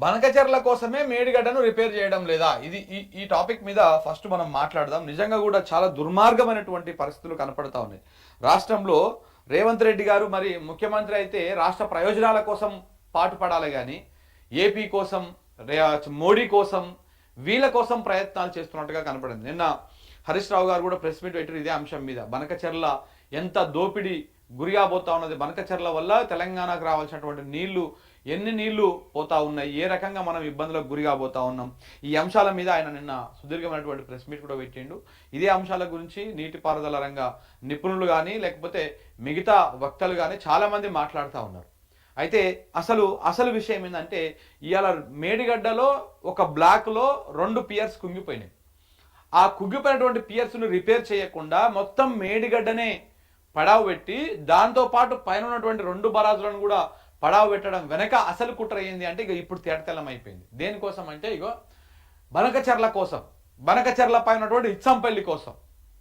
బనకచెర్ల కోసమే మేడిగడ్డను రిపేర్ చేయడం లేదా? ఇది ఈ టాపిక్ మీద ఫస్ట్ మనం మాట్లాడదాం. నిజంగా కూడా చాలా దుర్మార్గమైనటువంటి పరిస్థితులు కనపడతా ఉన్నాయి రాష్ట్రంలో. రేవంత్ రెడ్డి గారు మరి ముఖ్యమంత్రి అయితే రాష్ట్ర ప్రయోజనాల కోసం పాటుపడాలి కానీ ఏపీ కోసం, మోడీ కోసం, వీళ్ళ కోసం ప్రయత్నాలు చేస్తున్నట్టుగా కనపడింది. నిన్న హరీష్ రావు గారు కూడా ప్రెస్ మీట్ పెట్టారు ఇదే అంశం మీద. బనకచెర్ల ఎంత దోపిడీ గురిగాబోతా ఉన్నది, బనకచెర్ల వల్ల తెలంగాణకు రావాల్సినటువంటి నీళ్లు ఎన్ని నీళ్లు పోతా ఉన్నాయి, ఏ రకంగా మనం ఇబ్బందులకు గురిగాబోతా ఉన్నాం, ఈ అంశాల మీద ఆయన నిన్న సుదీర్ఘమైనటువంటి ప్రెస్ మీట్ కూడా పెట్టిండు. ఇదే అంశాల గురించి నీటిపారుదల రంగ నిపుణులు కానీ లేకపోతే మిగతా వక్తలు కానీ చాలామంది మాట్లాడుతూ ఉన్నారు. అయితే అసలు విషయం ఏంటంటే ఇవాళ మేడిగడ్డలో ఒక బ్లాక్లో 2 పియర్స్ కుంగిపోయినాయి. ఆ కుంగిపోయినటువంటి పియర్స్ను రిపేర్ చేయకుండా మొత్తం మేడిగడ్డనే పడావు పెట్టి దాంతోపాటు పైన ఉన్నటువంటి 2 బరాజులను కూడా పడావు పెట్టడం వెనక అసలు కుట్ర ఏంది అంటే ఇక ఇప్పుడు తేటతెల్లం అయిపోయింది. దేనికోసం అంటే ఇగో బనకచెర్ల కోసం, బనకచెర్ల పైన ఉన్నటువంటి ఇచ్చంపల్లి కోసం,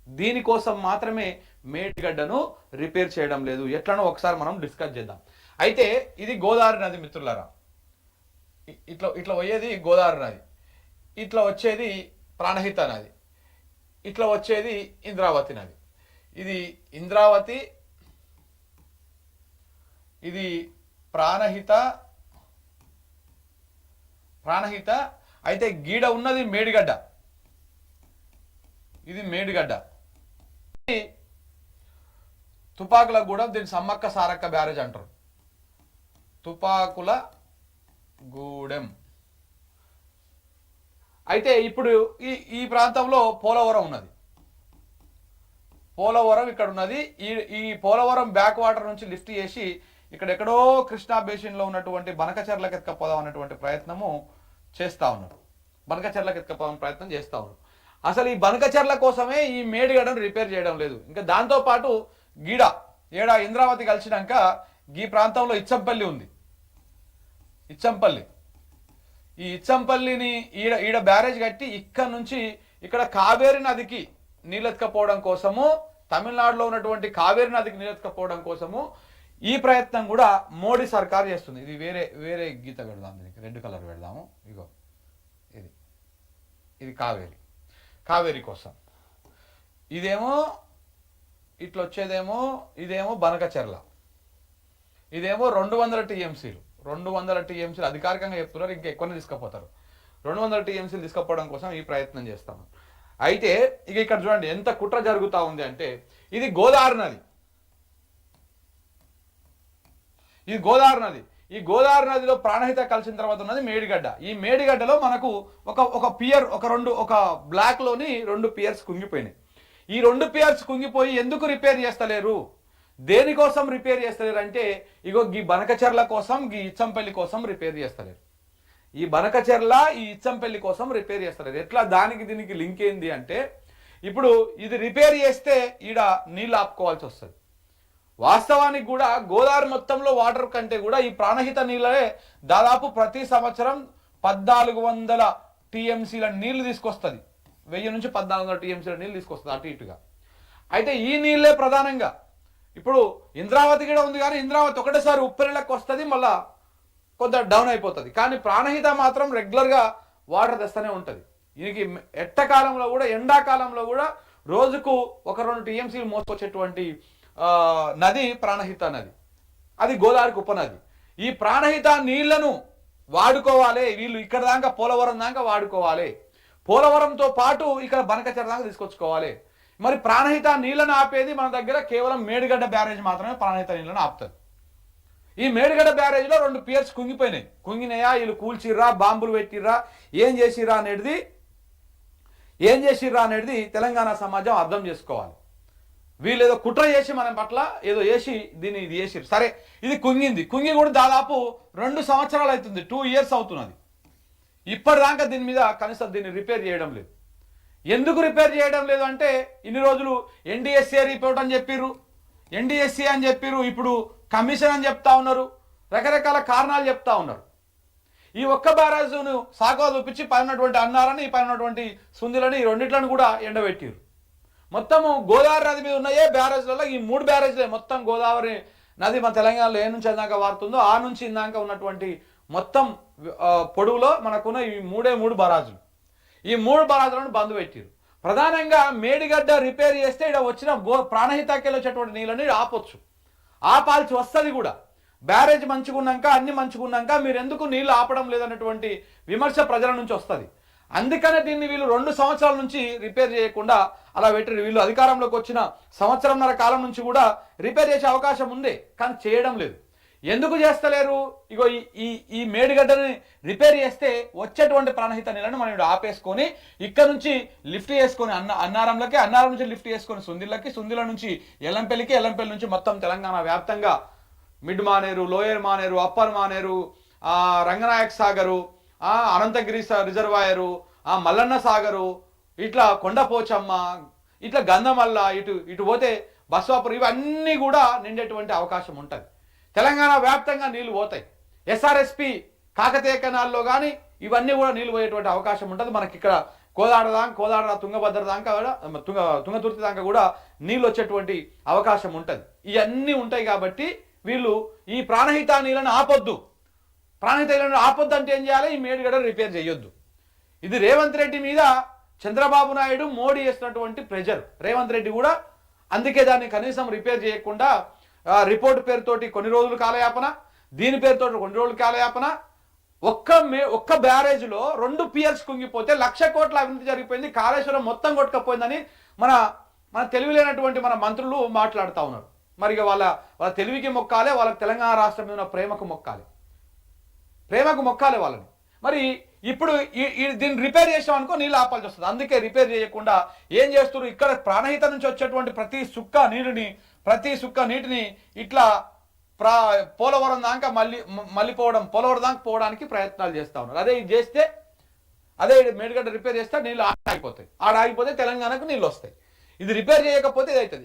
దీనికోసం మాత్రమే మేడిగడ్డను రిపేర్ చేయడం లేదు. ఎట్లనో ఒకసారి మనం డిస్కస్ చేద్దాం. అయితే ఇది గోదావరి నది మిత్రులారా, ఇట్లా పోయేది గోదావరి నది, ఇట్లా వచ్చేది ప్రాణహిత నది, ఇట్లా వచ్చేది ఇంద్రావతి నది. ఇది ఇంద్రావతి, ఇది ప్రాణహిత. అయితే గీడ ఉన్నది మేడిగడ్డ, ఇది మేడిగడ్డ. తుపాకుల గూడెం, దీని సమ్మక్క సారక్క బ్యారేజ్ అంటారు. తుపాకుల గూడెం. అయితే ఇప్పుడు ఈ ప్రాంతంలో పోలవరం ఉన్నది. పోలవరం ఇక్కడ ఉన్నది. ఈ పోలవరం బ్యాక్ వాటర్ నుంచి లిఫ్ట్ చేసి ఇక్కడెక్కడో కృష్ణా బేసిన్లో ఉన్నటువంటి బనకచెర్లకు ఎత్తుకపోదాం అన్నటువంటి ప్రయత్నము చేస్తూ ఉన్నారు. బనకచెర్లకు ఎత్తుకపోదాం ప్రయత్నం చేస్తూ ఉన్నారు. అసలు ఈ బనకచెర్ల కోసమే ఈ మేడిగడ్డను రిపేర్ చేయడం లేదు. ఇంకా దాంతోపాటు ఏడ ఇంద్రావతి కలిసినాక ఈ ప్రాంతంలో ఇచ్చంపల్లి ఉంది. ఇచ్చంపల్లి, ఈ ఇచ్చంపల్లిని ఈడ బ్యారేజ్ కట్టి ఇక్కడ నుంచి ఇక్కడ కావేరి నదికి నీళ్ళెత్తుకపోవడం కోసము, తమిళనాడులో ఉన్నటువంటి కావేరి నదికి నీళ్ళెత్తుకపోవడం కోసము ఈ ప్రయత్నం కూడా మోడీ సర్కార్ చేస్తుంది. ఇది వేరే గీత పెడదాం, దీనికి రెడ్ కలర్ పెడదాము. ఇగో ఇది కావేరి కోసం. ఇదేమో ఇట్లా వచ్చేదేమో ఇదేమో బనకచెర్ల, ఇదేమో 200 టీఎంసీలు. 200 టీఎంసీలు అధికారికంగా చెప్తున్నారు, ఇంకా ఎక్కువనే తీసుకుపోతారు. 200 టీఎంసీలు తీసుకుపోవడం కోసం ఈ ప్రయత్నం చేస్తాము. అయితే ఇక ఇక్కడ చూడండి ఎంత కుట్ర జరుగుతూ ఉంది అంటే ఇది గోదావరి నది, ఇది గోదావరి నది. ఈ గోదావరి నదిలో ప్రాణహిత కలిసిన తర్వాత ఉన్నది మేడిగడ్డ. ఈ మేడిగడ్డలో మనకు ఒక పియర్, ఒక బ్లాక్ లోని 2 పియర్స్ కుంగిపోయినాయి. ఈ 2 పియర్స్ కుంగిపోయి ఎందుకు రిపేర్ చేస్తలేరు, దేనికోసం రిపేర్ చేస్తలేరు అంటే ఇగో ఈ బనకచెర్ల కోసం, ఈ ఇచ్చంపల్లి కోసం రిపేర్ చేస్తలేరు. ఈ బనకచెర్ల, ఈ ఇచ్చంపల్లి కోసం రిపేర్ చేస్తలేరు. ఎట్లా దానికి దీనికి లింక్ ఏంది అంటే ఇప్పుడు ఇది రిపేర్ చేస్తే ఈడ నీళ్ళు ఆపుకోవాల్సి వస్తుంది. వాస్తవానికి కూడా గోదావరి మొత్తంలో వాటర్ కంటే కూడా ఈ ప్రాణహిత నీళ్ళే దాదాపు ప్రతి సంవత్సరం 1400 టీఎంసీల నీళ్లు తీసుకొస్తుంది. 1000 నుంచి 1400 టీఎంసీల నీళ్ళు తీసుకొస్తుంది అటు ఇటుగా. అయితే ఈ నీళ్ళే ప్రధానంగా ఇప్పుడు ఇంద్రావతి కూడా ఉంది, కానీ ఇంద్రావతి ఒకటేసారి ఉప్పెనలకు వస్తుంది, మళ్ళా కొంత డౌన్ అయిపోతుంది. కానీ ప్రాణహిత మాత్రం రెగ్యులర్గా వాటర్ తెస్తూనే ఉంటుంది. దీనికి ఎట్టకాలంలో కూడా, ఎండాకాలంలో కూడా రోజుకు 1-2 టీఎంసీలు మోసుకొచ్చేటువంటి నది ప్రాణహిత నది. అది గోదావరికి ఉపనది. ఈ ప్రాణహిత నీళ్లను వాడుకోవాలి వీళ్ళు, ఇక్కడ దాకా పోలవరం దాకా వాడుకోవాలి, పోలవరంతో పాటు ఇక్కడ బనకచెర్ల దాకా తీసుకొచ్చుకోవాలి. మరి ప్రాణహిత నీళ్లను ఆపేది మన దగ్గర కేవలం మేడిగడ్డ బ్యారేజ్ మాత్రమే ప్రాణహిత నీళ్లను ఆపుతుంది. ఈ మేడిగడ్డ బ్యారేజ్లో 2 పియర్స్ కుంగినాయా, వీళ్ళు కూల్చిర్రా, బాంబులు పెట్టిర్రా, ఏం చేసిర్రా అనేది తెలంగాణ సమాజం అర్థం చేసుకోవాలి. వీళ్ళు ఏదో కుట్ర చేసి మన పట్ల ఏదో చేసి ఇది చేసిర్రు. సరే, ఇది కుంగి కూడా దాదాపు 2 సంవత్సరాలు అవుతుంది, 2 ఇయర్స్ అవుతున్నది. ఇప్పటిదాకా దీని మీద కనీసం దీన్ని రిపేర్ చేయడం లేదు. ఎందుకు రిపేర్ చేయడం లేదు అంటే ఇన్ని రోజులు ఎన్డీఎస్ఏ రిపోర్ట్ అని చెప్పిర్రు, ఎన్డీఎస్ఏ అని చెప్పిర్రు, ఇప్పుడు కమిషన్ అని చెప్తా ఉన్నారు, రకరకాల కారణాలు చెప్తా ఉన్నారు. ఈ ఒక్క బ్యారేజ్ను సాకుగా చూపించి పైన ఉన్నటువంటి అన్నారని, పైన ఉన్నటువంటి సుందిలని, ఈ రెండిట్లను కూడా ఎండబెట్టిర్రు. మొత్తము గోదావరి నది మీద ఉన్నాయే బ్యారేజ్లలో ఈ 3 బ్యారేజ్లే మొత్తం గోదావరి నది మన తెలంగాణలో ఏ నుంచి అందాక వారుతుందో ఆ నుంచి ఇందాక ఉన్నటువంటి మొత్తం పొడవులో మనకున్న ఈ మూడు బరాజులు, ఈ 3 బరాజులను బంద్ పెట్టారు. ప్రధానంగా మేడిగడ్డ రిపేర్ చేస్తే ఇక్కడ వచ్చిన ప్రాణహితాకెళ్ళి వచ్చేటువంటి నీళ్ళని ఆపొచ్చు, ఆపాల్సి వస్తుంది కూడా. బ్యారేజ్ మంచుకున్నాక అన్ని మంచుకున్నాక మీరు ఎందుకు నీళ్లు ఆపడం లేదన్నటువంటి విమర్శ ప్రజల నుంచి వస్తుంది. అందుకనే దీన్ని వీళ్ళు 2 సంవత్సరాల నుంచి రిపేర్ చేయకుండా అలా పెట్టారు. వీళ్ళు అధికారంలోకి వచ్చిన సంవత్సరంన్నర కాలం నుంచి కూడా రిపేర్ చేసే అవకాశం ఉంది, కానీ చేయడం లేదు. ఎందుకు చేస్తలేరు? ఇగో ఈ మేడిగడ్డని రిపేర్ చేస్తే వచ్చేటువంటి ప్రాణహిత నీళ్ళని మనం ఇక్కడ ఆపేసుకొని ఇక్కడ నుంచి లిఫ్ట్ చేసుకొని అన్నారంలోకి, అన్నారం నుంచి లిఫ్ట్ చేసుకొని సుందిళ్ళకి, సుందిల నుంచి ఎల్లంపల్లికి, ఎల్లంపల్లి నుంచి మొత్తం తెలంగాణ వ్యాప్తంగా mid Manair, lower Manair, upper Manair, Ranganayak Sagar, Anantagiri reservoir, Mallanna Sagar, ఇట్లా కొండపోచమ్మ, ఇట్లా గంధమల్ల, ఇటు పోతే బస్వాపురం, ఇవన్నీ కూడా నిండేటువంటి అవకాశం ఉంటుంది. తెలంగాణ వ్యాప్తంగా నీళ్లు పోతాయి. ఎస్ఆర్ఎస్పి కాకతీయ కెనాల్లో కానీ ఇవన్నీ కూడా నీళ్లు పోయేటువంటి అవకాశం ఉంటుంది. మనకి ఇక్కడ కోదాడ తుంగభద్ర దాకా కూడా తుంగతుర్తి దాకా కూడా నీళ్ళు వచ్చేటువంటి అవకాశం ఉంటుంది. ఇవన్నీ ఉంటాయి కాబట్టి వీళ్ళు ఈ ప్రాణహిత నీళ్ళని ఆపొద్దు. ప్రాణహిత నీళ్ళని ఆపొద్దు అంటే ఏం చేయాలి? ఈ మేడిగడ్డ రిపేర్ చేయొద్దు. ఇది రేవంత్ రెడ్డి మీద చంద్రబాబు నాయుడు, మోడీ చేస్తున్నటువంటి ప్రెజర్. రేవంత్ రెడ్డి కూడా అందుకే దాన్ని కనీసం రిపేర్ చేయకుండా రిపోర్ట్ పేరుతోటి కొన్ని రోజులు కాలయాపన, దీని పేరుతోటి కొన్ని రోజులు కాలయాపన. ఒక్క బ్యారేజ్లో 2 పియర్స్ కుంగిపోతే 1,00,000 కోట్ల అవినీతి జరిగిపోయింది, కాళేశ్వరం మొత్తం కొట్టుకపోయిందని మన తెలివి లేనటువంటి మన మంత్రులు మాట్లాడుతూ ఉన్నారు. మరి వాళ్ళ తెలివికి మొక్కాలే, వాళ్ళకి తెలంగాణ రాష్ట్రం మీద ఉన్న ప్రేమకు మొక్కాలి వాళ్ళని. మరి ఇప్పుడు దీన్ని రిపేర్ చేసామనుకో నీళ్ళు ఆపాల్సి వస్తుంది. అందుకే రిపేర్ చేయకుండా ఏం చేస్తున్నారు? ఇక్కడ ప్రాణహిత నుంచి వచ్చేటువంటి ప్రతి సుక్క నీటిని ఇట్లా పోలవరం దాకా పోలవరం దాకా పోవడానికి ప్రయత్నాలు చేస్తూ ఉన్నారు. అదే మేడిగడ్డ రిపేర్ చేస్తే నీళ్ళు ఆగిపోతాయి. ఆగిపోతే తెలంగాణకు నీళ్ళు వస్తాయి. ఇది రిపేర్ చేయకపోతే ఇది అవుతుంది.